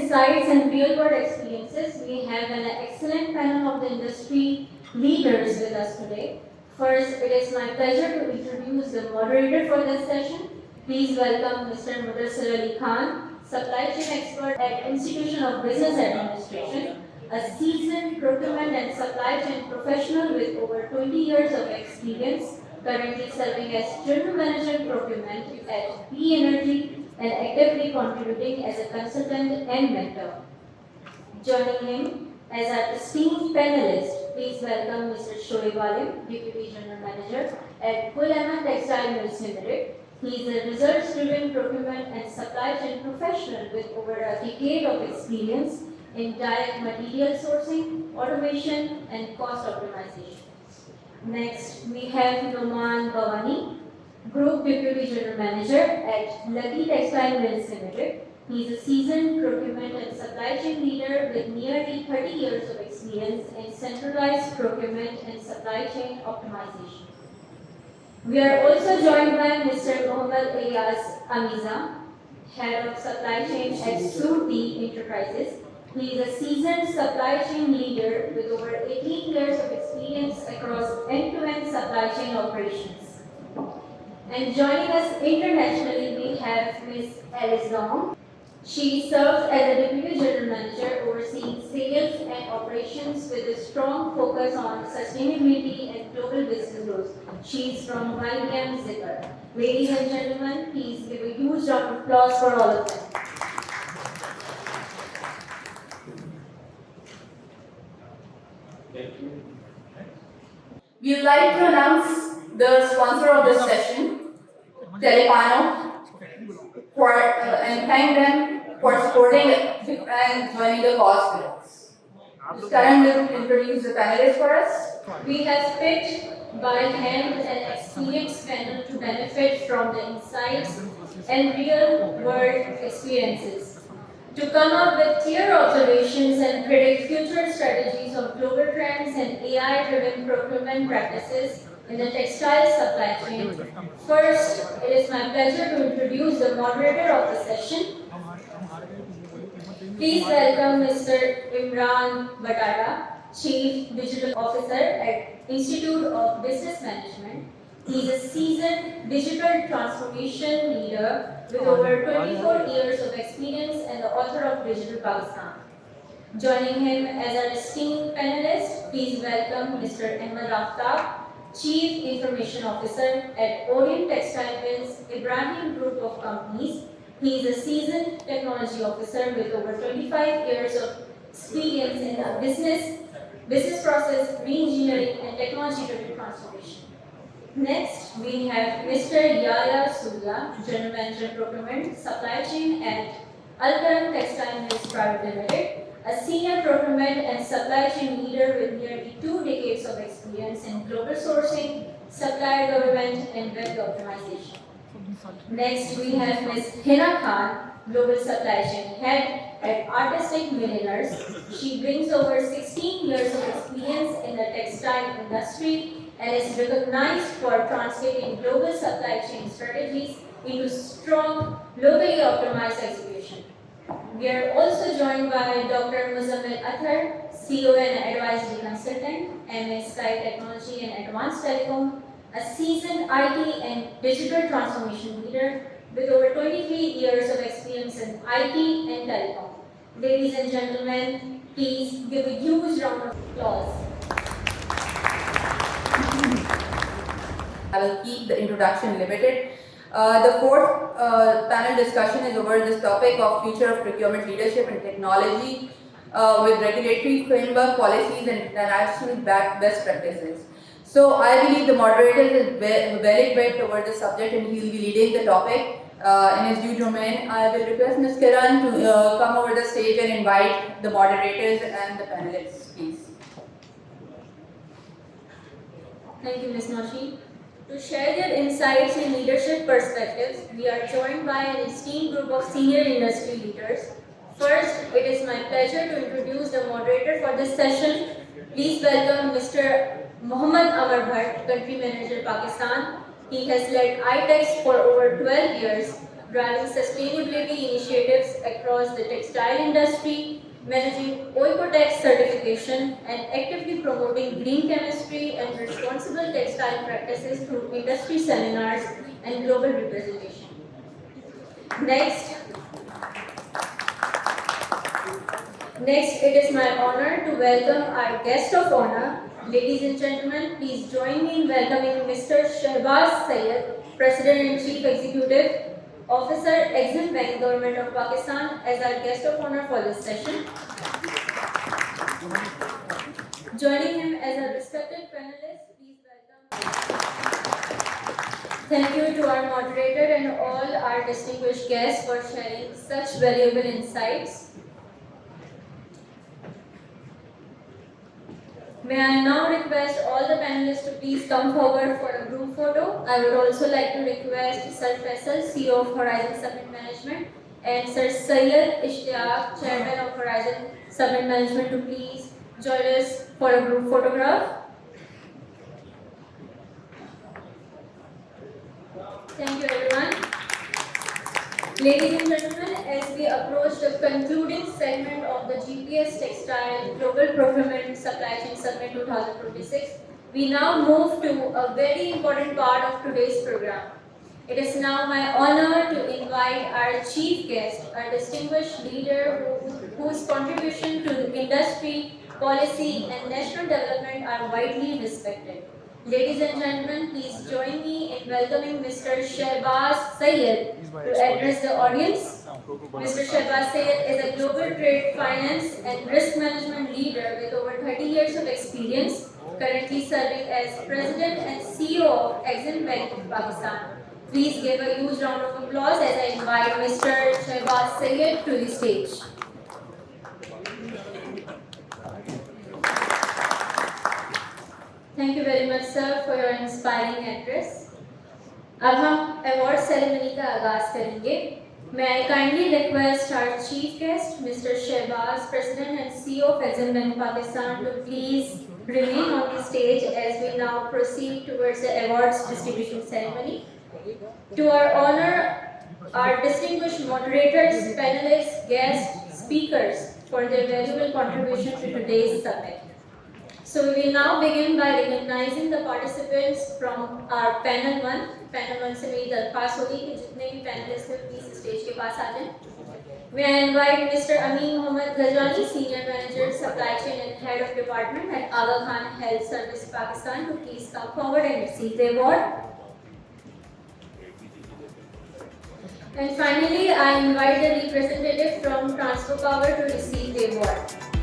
insights and real-world experiences, we have an excellent panel of the industry leaders with us today. First, it is my pleasure to introduce the moderator for this session. Please welcome Mr. Mudassir Ali Khan, supply chain expert at Institution of Business Administration, a seasoned procurement and supply chain professional with over 20 years of experience, currently serving as General Manager Procurement at B Energy and actively contributing as a consultant and mentor. Joining him as our esteemed panelist, please welcome Mr. Shoaib Alim, Deputy General Manager at Pulama Textile Mills Limited. He is a results-driven procurement and supply chain professional with over a decade of experience in direct material sourcing, automation, and cost optimization. Next, we have Noman Bhavani, Group Deputy General Manager at Lucky Textile Mills Limited. He is a seasoned procurement and supply chain leader with nearly 30 years of experience in centralized procurement and supply chain optimization. We are also joined by Mr. Mohammad Ilyas Amiza, Head of Supply Chain at Surti Enterprises. He is a seasoned supply chain leader with over 18 years of experience across end-to-end supply chain operations. And joining us internationally, we have Ms. Alice Long. She serves as a Deputy General Manager overseeing sales and operations with a strong focus on sustainability and global business growth. She is from IBM Zipper. Ladies and gentlemen, please give a huge round of applause for all of them. We would like to announce the sponsor of this session, Telepano, and thank them for supporting and joining the cause with us. Ms. Karan will introduce the panelists for us. We have picked by hand an experienced panel to benefit from the insights and real-world experiences, to come up with clear observations and predict future strategies of global trends and AI-driven procurement practices in the textile supply chain. First, it is my pleasure to introduce the moderator of the session. Please welcome Mr. Imran Batata, Chief Digital Officer at Institute of Business Management. He is a seasoned digital transformation leader with over 24 years of experience and the author of Digital Pakistan. Joining him as our esteemed panelist, please welcome Mr. Ahmed Aftab, Chief Information Officer at Orient Textile Mills Ibrahim Group of Companies. He is a seasoned technology officer with over 25 years of experience in the business process, re-engineering, and technology-driven transformation. Next, we have Mr. Yaya Surya, General Manager Procurement, Supply Chain at Al-Karam Textile Mills Private Limited, a senior procurement and supply chain leader with nearly 2 decades of experience in global sourcing, supplier government, and web optimization. Next, we have Ms. Hina Khan, Global Supply Chain Head at Artistic Milliners. She brings over 16 years of experience in the textile industry and is recognized for translating global supply chain strategies into strong, locally optimized execution. We are also joined by Dr. Muzammil Athar, CEO and Advisory Consultant, MA Sky Technology and Advanced Telecom, a seasoned IT and digital transformation leader with over 23 years of experience in IT and telecom. Ladies and gentlemen, please give a huge round of applause. I will keep the introduction limited. The fourth panel discussion is over this topic of future of procurement leadership and technology with regulatory framework, policies, and international best practices. So I believe the moderator is well equipped over the subject and he will be leading the topic in his due domain. I will request Ms. Kiran to come over the stage and invite the moderators and the panelists, please. Thank you, Ms. Noshi. To share their insights and leadership perspectives, we are joined by an esteemed group of senior industry leaders. First, it is my pleasure to introduce the moderator for this session. Please welcome Mr. Mohammad Amar Bhatt, Country Manager, Pakistan. He has led ITEX for over 12 years, driving sustainability initiatives across the textile industry, managing Oecotex certification, and actively promoting green chemistry and responsible textile practices through industry seminars and global representation. Next, it is my honor to welcome our guest of honor. Ladies and gentlemen, please join me in welcoming Mr. Shehbaz Syed, President and Chief Executive Officer, Exim Bank, Government of Pakistan, as our guest of honor for this session. Joining him as a respected panelist, please welcome. Thank you to our moderator and all our distinguished guests for sharing such valuable insights. May I now request all the panelists to please come forward for a group photo. I would also like to request Sir Faisal, CEO of Horizon Summit Management, and Sir Syed Ishtiaq, Chairman of Horizon Summit Management, to please join us for a group photograph. Thank you, everyone. Ladies and gentlemen, as we approach the concluding segment of the GPS Textile Global Procurement Supply Chain Summit 2026, we now move to a very important part of today's program. It is now my honor to invite our chief guest, a distinguished leader whose contribution to the industry, policy, and national development are widely respected. Ladies and gentlemen, please join me in welcoming Mr. Shehbaz Syed to address the audience. Mr. Shehbaz Syed is a global trade, finance, and risk management leader with over 30 years of experience, currently serving as President and CEO of Exim Bank of Pakistan. Please give a huge round of applause as I invite Mr. Shehbaz Syed to the stage. Thank you very much, sir, for your inspiring address. अब हम award ceremony का आगाज करेंगे. May I kindly request our chief guest, Mr. Shehbaz, President and CEO of Exim Bank Pakistan, to please remain on the stage as we now proceed towards the awards distribution ceremony. To our honor, our distinguished moderators, panelists, guests, speakers for their valuable contribution to today's summit. So we will now begin by recognizing the participants from our panel 1. Panel 1 से मेरी दरख्वास्त होगी कि जितने भी panelists हैं please stage के पास आ जाएं. May I invite Mr. Amin Mohammad Ghazwani, Senior Manager, Supply Chain and Head of Department at Aga Khan Health Service Pakistan, to please come forward and receive the award. And finally, I invite the representative from Transco Power to receive the award.